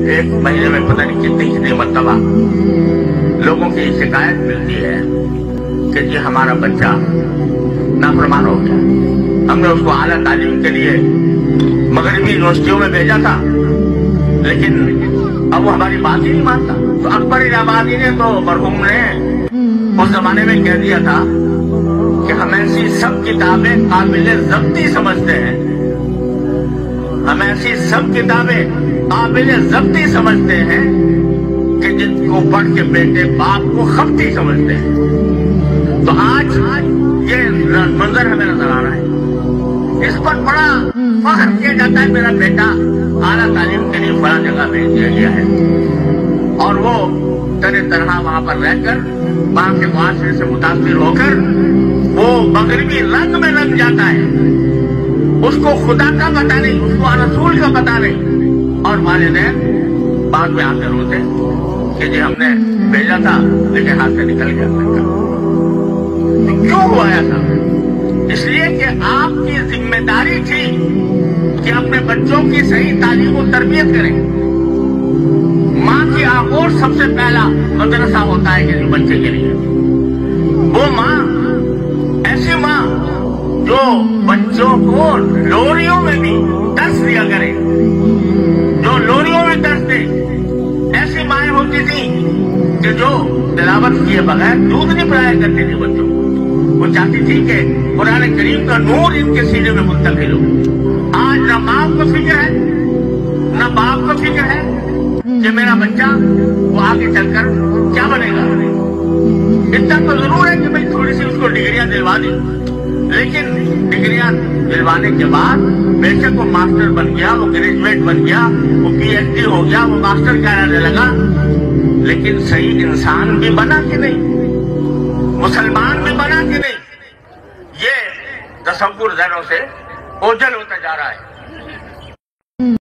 एक महीने में पता नहीं कितनी मरतबा लोगों की शिकायत मिलती है कि जी हमारा बच्चा नाफरमान हो गया, हमने उसको आला तालीम के लिए मगरबी यूनिवर्सिटियों में भेजा था, लेकिन अब वो हमारी बात ही नहीं मानता। तो अकबर इलाहाबादी ने तो मरहूम ने उस जमाने में कह दिया था कि हम ऐसी सब किताबें काबिल ज़ब्ती समझते हैं, हम ऐसी सब किताबें काबिल ज़ब्ती समझते हैं कि जिनको पढ़ के बेटे बाप को खपती समझते हैं। तो आज ये मंजर हमें नजर आ रहा है, इस पर बड़ा फख्र किया जाता है मेरा बेटा आला तालीम के लिए फला जगह भेज दिया गया है, और वो तरह तरह वहां पर रहकर वहां के मुआशरे से मुतासिर होकर वो मगरबी रंग में रंग जाता है, उसको खुदा का पता नहीं, उसको रसूल का पता नहीं, और वालिदैन बाद में आकर रोते कि जी हमने भेजा था लेकिन हाथ से निकल गया। तो क्यों हुआ ऐसा? इसलिए कि आपकी जिम्मेदारी थी कि अपने बच्चों की सही तालीम और तरबियत करें। माँ की आगोश सबसे पहला मदरसा होता है किसी बच्चे के लिए। वो माँ, ऐसी माँ जो बच्चों को लोरियों में भी दर्स दिया करे, जो लोरियों में दर्स दे। ऐसी माएँ होती थी कि जो तिलावत किए बगैर दूध नहीं पिलाया करती थी बच्चों को। वो चाहती थी कि कुरान करीम का नूर इनके सीने में मुंतकिल हो। आज न माँ को फिक्र है न बाप को फिक्र है कि मेरा बच्चा वो आगे चलकर क्या बनेगा। इतना तो जरूर है कि भाई थोड़ी सी उसको डिग्रियां दिलवा दी, लेकिन डिग्रियां दिलवाने के बाद बेशक वो मास्टर बन गया, वो ग्रेजुएट बन गया, वो पीएचडी हो गया, वो मास्टर कहलाने लगा, लेकिन सही इंसान भी बना कि नहीं, मुसलमान भी बना कि नहीं, ये तसव्वुर ज़हनों से ओझल होता जा रहा है।